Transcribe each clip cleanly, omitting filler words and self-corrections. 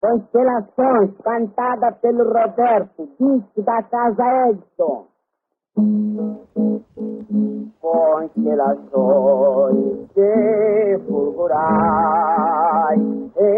Constelações, cantada pelo Roberto, disco da Casa Edson. Constelações que fulgurais,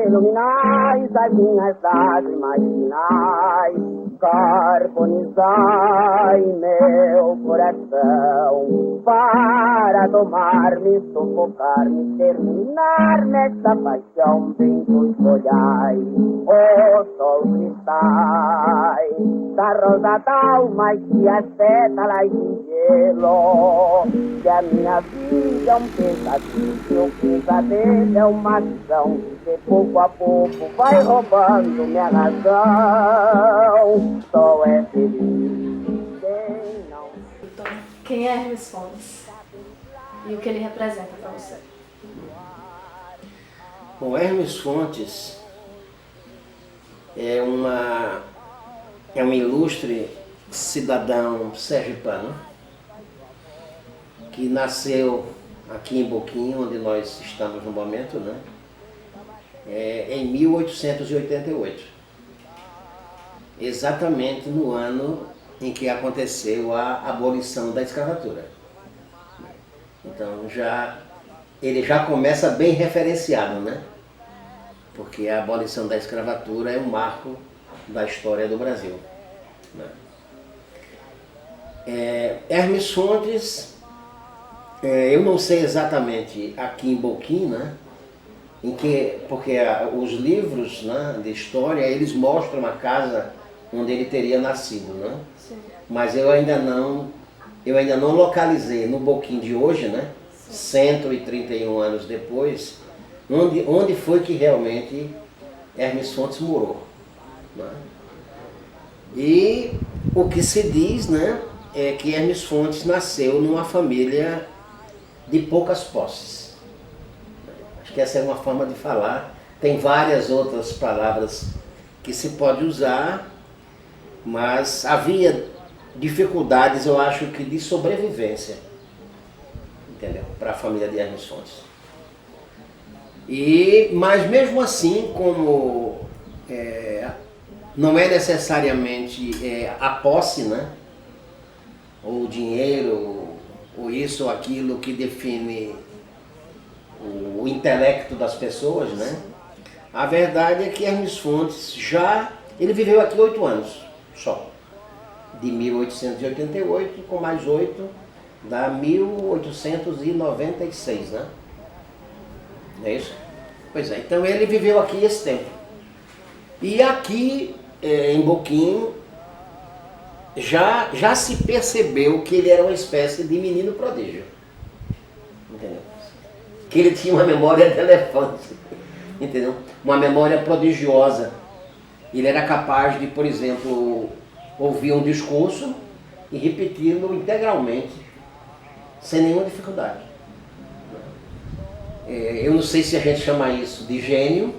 iluminais as minhas lágrimas finais, carbonizai meu coração, para domar-me, sufocar-me, terminar nesta paixão, bentos olhais, ó sol cristais, da rosa d'alma que as pétalas de gelo, que a minha vida é um pesadelo é uma visão, que pouco a pouco vai roubando minha razão. Só é feliz quem não... Então, quem é Hermes Fontes? E o que ele representa para você? Bom, Hermes Fontes é um ilustre cidadão sergipano que nasceu aqui em Boquim, onde nós estamos no momento, né? Em 1888, exatamente no ano em que aconteceu a abolição da escravatura. Então ele já começa bem referenciado, né? Porque a abolição da escravatura é um marco da história do Brasil, né? Hermes Fontes, eu não sei exatamente aqui em Boquim, né? Porque os livros, né, de história, eles mostram a casa onde ele teria nascido, né? Sim. Mas eu ainda não localizei no Boquim de hoje, né? Sim. 131 anos depois, onde foi que realmente Hermes Fontes morou, né? E o que se diz, né, é que Hermes Fontes nasceu numa família de poucas posses. Acho que essa é uma forma de falar. Tem várias outras palavras que se pode usar, mas havia dificuldades, eu acho que de sobrevivência, entendeu? Para a família de Hermes Fontes. Mas mesmo assim, como não é necessariamente a posse, né? Ou o dinheiro, ou isso ou aquilo que define o intelecto das pessoas, né? A verdade é que Hermes Fontes ele viveu aqui 8 anos só. De 1888 com mais 8 dá 1896, né? Não é isso? Pois é, então ele viveu aqui esse tempo. E aqui em Boquim já se percebeu que ele era uma espécie de menino prodígio. Entendeu? Que ele tinha uma memória de elefante, entendeu? Uma memória prodigiosa. Ele era capaz de, por exemplo, ouvir um discurso e repeti-lo integralmente, sem nenhuma dificuldade. Eu não sei se a gente chama isso de gênio,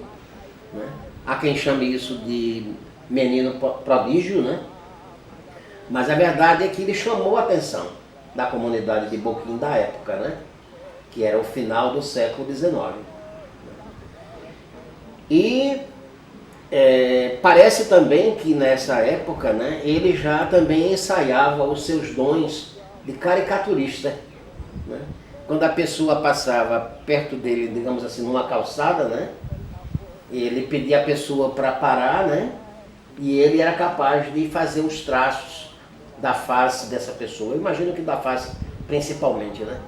né? Há quem chame isso de menino prodígio, né? Mas a verdade é que ele chamou a atenção da comunidade de Boquim da época, né? Que era o final do século XIX. E parece também que nessa época, né, ele já também ensaiava os seus dons de caricaturista, né? Quando a pessoa passava perto dele, digamos assim, numa calçada, né, ele pedia a pessoa para parar, né, e ele era capaz de fazer os traços da face dessa pessoa. Eu imagino que da face principalmente, né?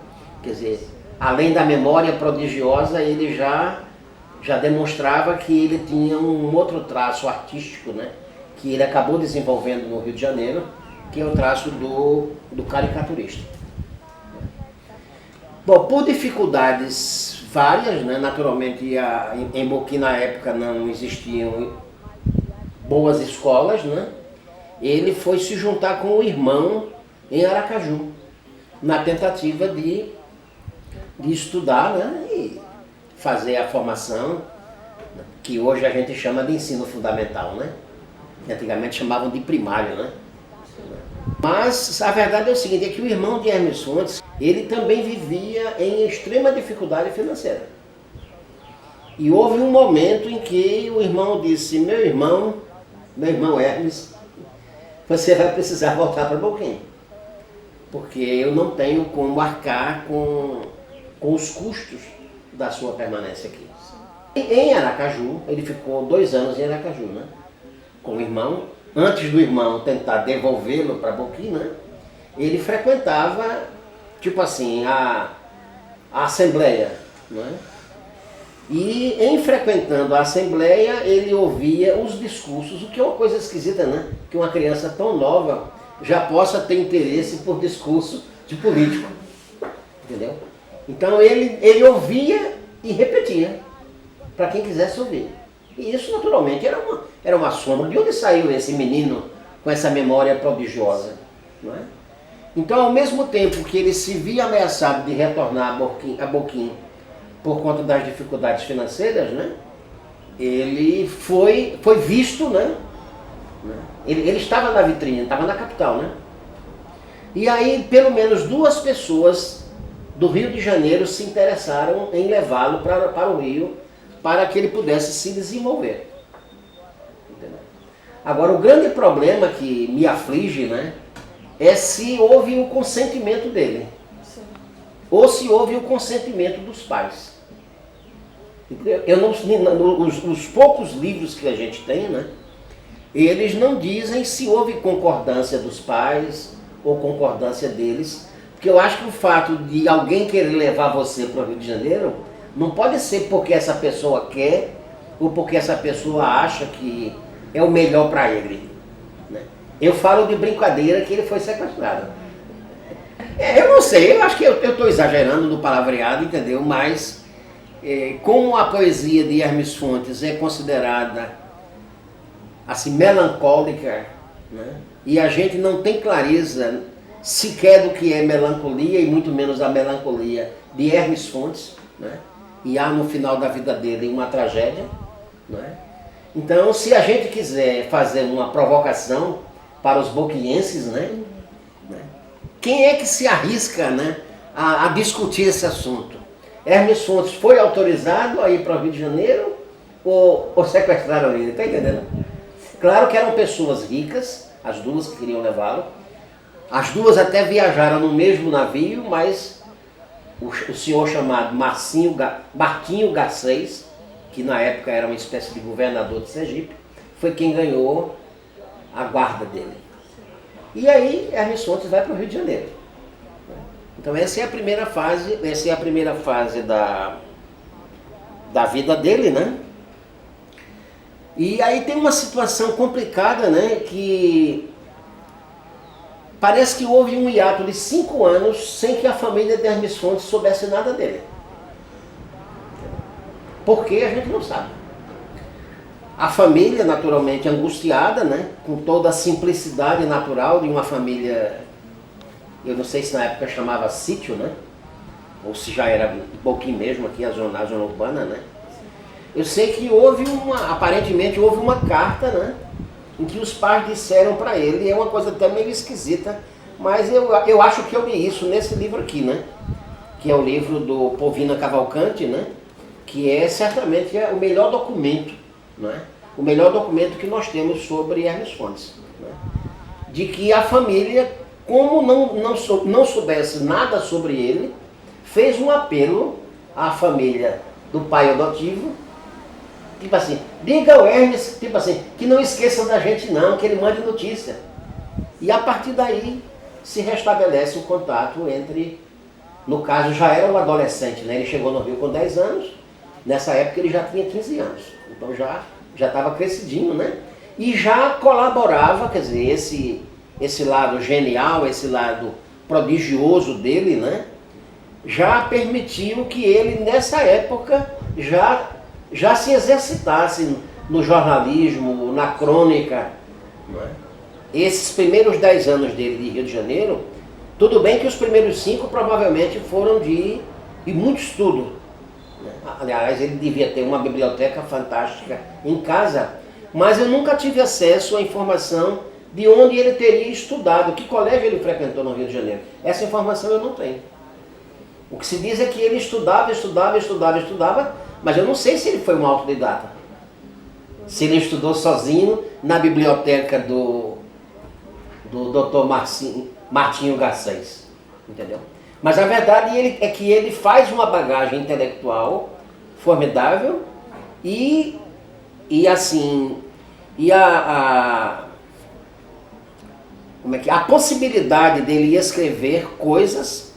Quer dizer, além da memória prodigiosa, ele já demonstrava que ele tinha um outro traço artístico, né, que ele acabou desenvolvendo no Rio de Janeiro, que é o traço do caricaturista. Bom, por dificuldades várias, né, naturalmente em Boquim na época não existiam boas escolas, né, ele foi se juntar com o irmão em Aracaju, na tentativa de estudar, né, e fazer a formação que hoje a gente chama de ensino fundamental, né? Antigamente chamavam de primário, né? Mas a verdade é o seguinte, é que o irmão de Hermes Fontes, ele também vivia em extrema dificuldade financeira. E houve um momento em que o irmão disse, meu irmão Hermes, você vai precisar voltar para Boquim, porque eu não tenho como arcar com os custos da sua permanência aqui. Em Aracaju, ele ficou 2 anos em Aracaju, né? Com o irmão. Antes do irmão tentar devolvê-lo para Boquim, né? Ele frequentava, tipo assim, a assembleia, né? E em frequentando a assembleia, ele ouvia os discursos, o que é uma coisa esquisita, né? Que uma criança tão nova já possa ter interesse por discurso de político, entendeu? Então ele ouvia e repetia, para quem quisesse ouvir. E isso naturalmente era uma sombra. De onde saiu esse menino com essa memória prodigiosa? Não é? Então, ao mesmo tempo que ele se via ameaçado de retornar a Boquim por conta das dificuldades financeiras, né? Ele foi visto, né? Ele estava na vitrine, estava na capital, né? E aí, pelo menos 2 pessoas do Rio de Janeiro se interessaram em levá-lo para o Rio, para que ele pudesse se desenvolver. Entendeu? Agora, o grande problema que me aflige, né, é se houve o consentimento dele. Sim. Ou se houve o consentimento dos pais. Os poucos livros que a gente tem, né, eles não dizem se houve concordância dos pais ou concordância deles, porque eu acho que o fato de alguém querer levar você para o Rio de Janeiro não pode ser porque essa pessoa quer ou porque essa pessoa acha que é o melhor para ele, né? Eu falo de brincadeira que ele foi sequestrado. Eu não sei, eu acho que eu estou exagerando no palavreado, entendeu? Mas como a poesia de Hermes Fontes é considerada assim melancólica, né? E a gente não tem clareza sequer do que é melancolia e muito menos a melancolia de Hermes Fontes, né? E há no final da vida dele uma tragédia, né? Então, se a gente quiser fazer uma provocação para os boquienses, né? Quem é que se arrisca, né, a discutir esse assunto? Hermes Fontes foi autorizado a ir para o Rio de Janeiro ou sequestraram ele? Está entendendo? Claro que eram pessoas ricas, as 2 que queriam levá-lo. As 2 até viajaram no mesmo navio, mas o senhor chamado Marquinho Garcês, que na época era uma espécie de governador de Sergipe, foi quem ganhou a guarda dele. E aí Hermes Fontes vai para o Rio de Janeiro. Então essa é a primeira fase da vida dele, né? E aí tem uma situação complicada, né? Que parece que houve um hiato de 5 anos sem que a família de Hermes Fontes soubesse nada dele. Por quê? A gente não sabe. A família, naturalmente, angustiada, né? Com toda a simplicidade natural de uma família, eu não sei se na época chamava sítio, né? Ou se já era um pouquinho mesmo aqui, a zona urbana, né? Eu sei que aparentemente houve uma carta, né? Em que os pais disseram para ele, é uma coisa até meio esquisita, mas eu acho que eu li isso nesse livro aqui, né? Que é o livro do Povina Cavalcante, né? Que é certamente o melhor documento, né? O melhor documento que nós temos sobre Hermes Fontes, né? De que a família, como não soubesse nada sobre ele, fez um apelo à família do pai adotivo, tipo assim, diga ao Hermes, tipo assim, que não esqueça da gente não, que ele mande notícia. E a partir daí se restabelece o contato entre, no caso já era um adolescente, né? Ele chegou no Rio com 10 anos, nessa época ele já tinha 15 anos, então já estava crescidinho, né? E já colaborava, quer dizer, esse lado genial, esse lado prodigioso dele, né? Já permitiu que ele nessa época já se exercitasse no jornalismo, na crônica, não é? Esses primeiros 10 anos dele de Rio de Janeiro, tudo bem que os primeiros 5 provavelmente foram de muito estudo, né? Aliás, ele devia ter uma biblioteca fantástica em casa, mas eu nunca tive acesso à informação de onde ele teria estudado, que colégio ele frequentou no Rio de Janeiro. Essa informação eu não tenho. O que se diz é que ele estudava, Mas eu não sei se ele foi um autodidata. Se ele estudou sozinho na biblioteca do Dr. Martinho Garcês. Entendeu? Mas a verdade é que ele faz uma bagagem intelectual formidável e assim, a possibilidade dele escrever coisas,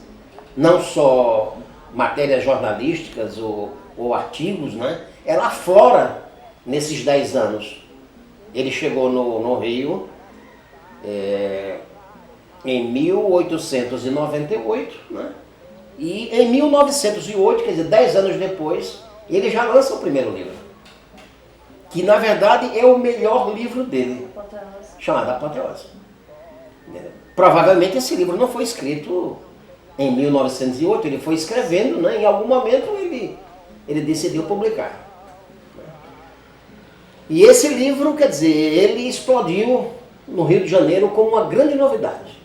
não só matérias jornalísticas ou artigos, né? Ela aflora nesses 10 anos. Ele chegou no Rio em 1898, né? E em 1908, quer dizer, 10 anos depois, ele já lança o primeiro livro, que na verdade é o melhor livro dele, chamado Apoteose. Provavelmente esse livro não foi escrito em 1908, ele foi escrevendo, né? Em algum momento ele decidiu publicar. E esse livro, quer dizer, ele explodiu no Rio de Janeiro como uma grande novidade.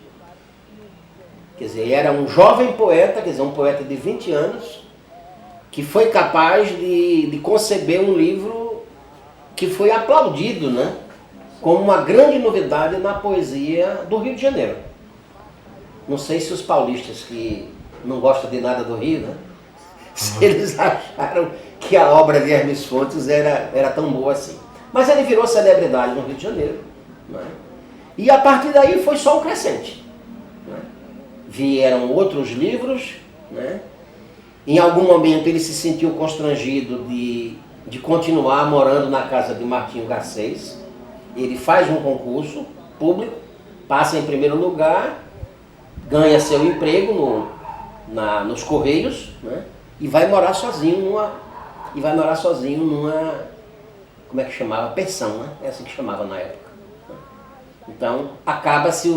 Quer dizer, era um jovem poeta, quer dizer, um poeta de 20 anos, que foi capaz de conceber um livro que foi aplaudido, né? Como uma grande novidade na poesia do Rio de Janeiro. Não sei se os paulistas que não gostam de nada do Rio, né? Se eles acharam que a obra de Hermes Fontes era tão boa assim. Mas ele virou celebridade no Rio de Janeiro, né? E a partir daí foi só um crescente, né? Vieram outros livros, né? Em algum momento ele se sentiu constrangido de continuar morando na casa de Martinho Garcês. Ele faz um concurso público, passa em primeiro lugar, ganha seu emprego nos Correios, né? E vai morar sozinho numa, como é que chamava? Pensão, né? É assim que chamava na época. Então, acaba-se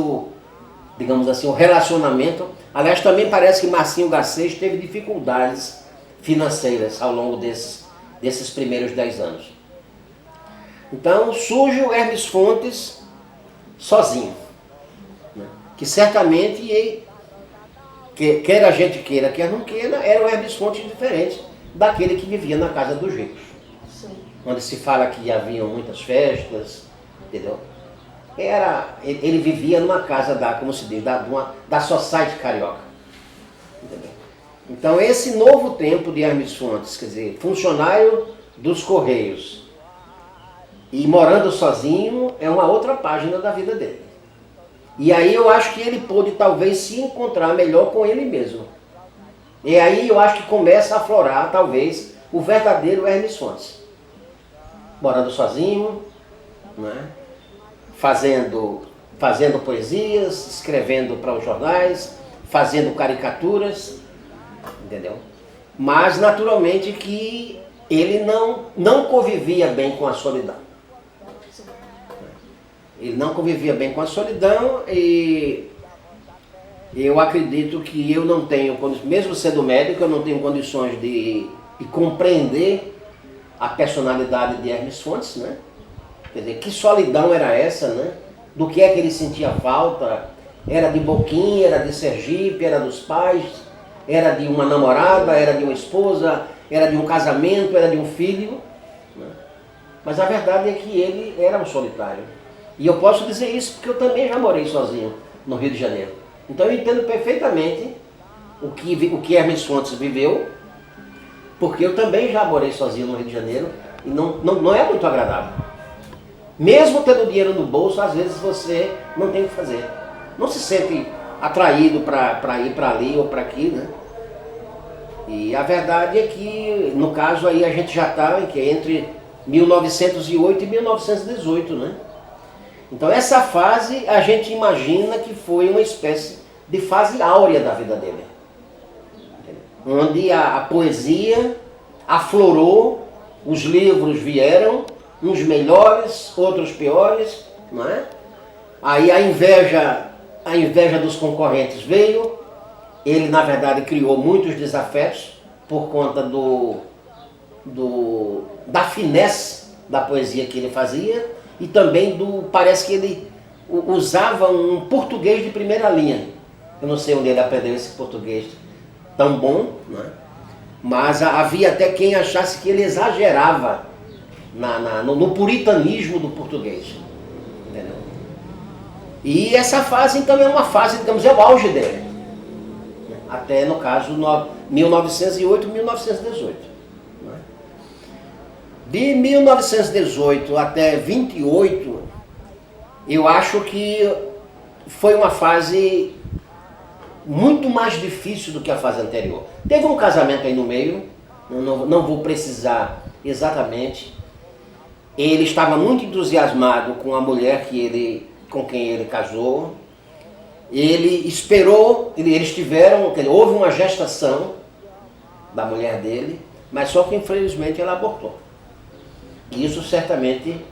digamos assim, o relacionamento. Aliás, também parece que Martinho Garcês teve dificuldades financeiras ao longo desses primeiros 10 anos. Então, surge o Hermes Fontes sozinho, né? Que certamente, quer a gente queira, quer não queira, era o Hermes Fontes diferente daquele que vivia na casa dos ricos. Sim. Onde se fala que haviam muitas festas, entendeu? Ele vivia numa casa como se diz, da society carioca. Entendeu? Então esse novo tempo de Hermes Fontes, quer dizer, funcionário dos Correios e morando sozinho, é uma outra página da vida dele. E aí eu acho que ele pôde talvez se encontrar melhor com ele mesmo. E aí eu acho que começa a aflorar talvez o verdadeiro Hermes Fontes. Morando sozinho, né? Fazendo poesias, escrevendo para os jornais, fazendo caricaturas, entendeu? Mas naturalmente que ele não convivia bem com a solidão. Ele não convivia bem com a solidão e eu acredito que eu não tenho, mesmo sendo médico, eu não tenho condições de compreender a personalidade de Hermes Fontes, né? Quer dizer, que solidão era essa, né? Do que é que ele sentia falta? Era de Boquinha, era de Sergipe, era dos pais, era de uma namorada, era de uma esposa, era de um casamento, era de um filho, né? Mas a verdade é que ele era um solitário. E eu posso dizer isso porque eu também já morei sozinho no Rio de Janeiro. Então eu entendo perfeitamente o que Hermes Fontes viveu, porque eu também já morei sozinho no Rio de Janeiro e não é muito agradável. Mesmo tendo dinheiro no bolso, às vezes você não tem o que fazer. Não se sente atraído para ir para ali ou para aqui, né? E a verdade é que, no caso aí, a gente já está entre 1908 e 1918, né? Então essa fase a gente imagina que foi uma espécie de fase áurea da vida dele. Entendeu? Onde a poesia aflorou, os livros vieram, uns melhores, outros piores, não é? Aí a inveja dos concorrentes veio, ele na verdade criou muitos desafetos por conta da finesse da poesia que ele fazia e também parece que ele usava um português de primeira linha. Eu não sei onde ele aprendeu esse português tão bom, não é? Mas havia até quem achasse que ele exagerava no puritanismo do português. Entendeu? E essa fase, então, é uma fase, digamos, é o auge dele. Até, no caso, 1908, 1918. De 1918 até 28, eu acho que foi uma fase muito mais difícil do que a fase anterior. Teve um casamento aí no meio, não vou precisar exatamente. Ele estava muito entusiasmado com a mulher com quem ele casou. Ele esperou, houve uma gestação da mulher dele, mas só que infelizmente ela abortou. E isso certamente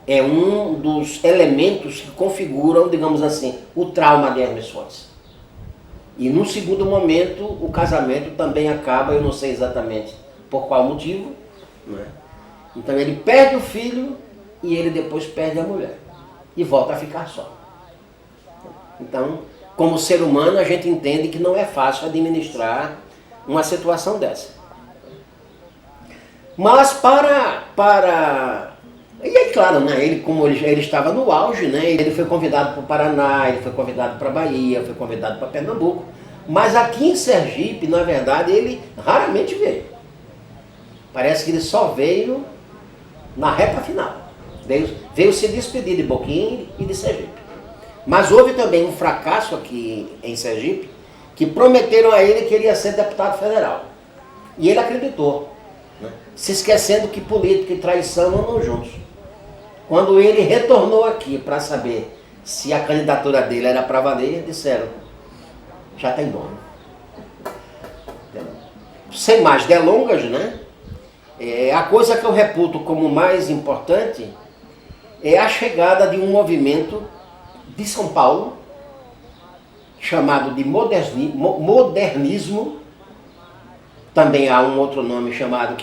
é um dos elementos que configuram, digamos assim, o trauma de Hermes Fontes. E no segundo momento, o casamento também acaba, eu não sei exatamente por qual motivo, né? Então ele perde o filho e ele depois perde a mulher e volta a ficar só. Então, como ser humano, a gente entende que não é fácil administrar uma situação dessa. Mas e aí, claro, né, como ele estava no auge, né, ele foi convidado para o Paraná, ele foi convidado para a Bahia, foi convidado para Pernambuco, mas aqui em Sergipe, na verdade, ele raramente veio. Parece que ele só veio na reta final. Veio se despedir de Boquim e de Sergipe. Mas houve também um fracasso aqui em Sergipe, que prometeram a ele que ele ia ser deputado federal. E ele acreditou, né, se esquecendo que política e traição andam juntos. Quando ele retornou aqui para saber se a candidatura dele era para valer, disseram, já tem nome. Sem mais delongas, né? A coisa que eu reputo como mais importante é a chegada de um movimento de São Paulo, chamado de modernismo. Também há um outro nome chamado,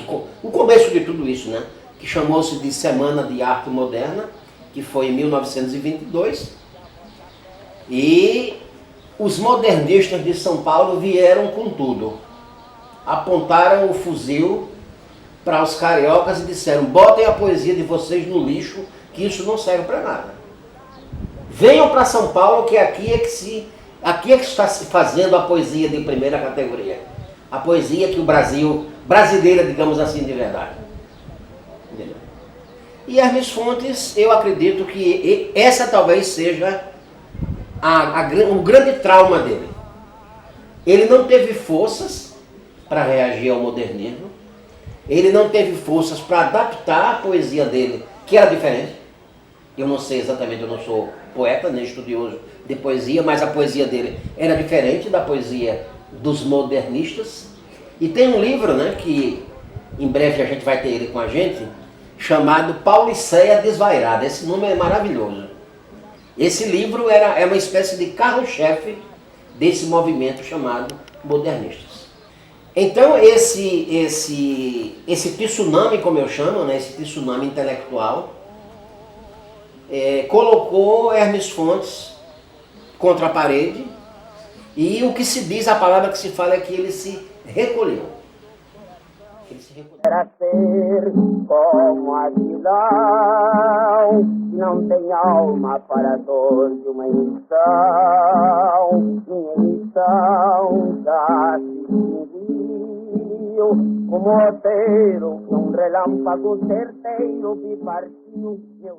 o começo de tudo isso, né? Que chamou-se de Semana de Arte Moderna, que foi em 1922. E os modernistas de São Paulo vieram com tudo. Apontaram o fuzil para os cariocas e disseram, botem a poesia de vocês no lixo, que isso não serve para nada. Venham para São Paulo, que aqui é que está se fazendo a poesia de primeira categoria. A poesia que o brasileira, digamos assim, de verdade. Entendeu? E Hermes Fontes, eu acredito que essa talvez seja o grande trauma dele. Ele não teve forças para reagir ao modernismo. Ele não teve forças para adaptar a poesia dele, que era diferente. Eu não sei exatamente, eu não sou poeta, nem estudioso de poesia, mas a poesia dele era diferente da poesia dos modernistas. E tem um livro, né, que em breve a gente vai ter ele com a gente, chamado Pauliceia Desvairada. Esse nome é maravilhoso. Esse livro é uma espécie de carro-chefe desse movimento chamado modernistas. Então esse tsunami, como eu chamo, né, esse tsunami intelectual, colocou Hermes Fontes contra a parede, e o que se diz, a palavra que se fala é que ele se recolheu. Para ser como Aguilão, não tem alma para dor de uma emissão. Minha emissão já se extinguiu, como oteiro, num relâmpago certeiro, me partiu meu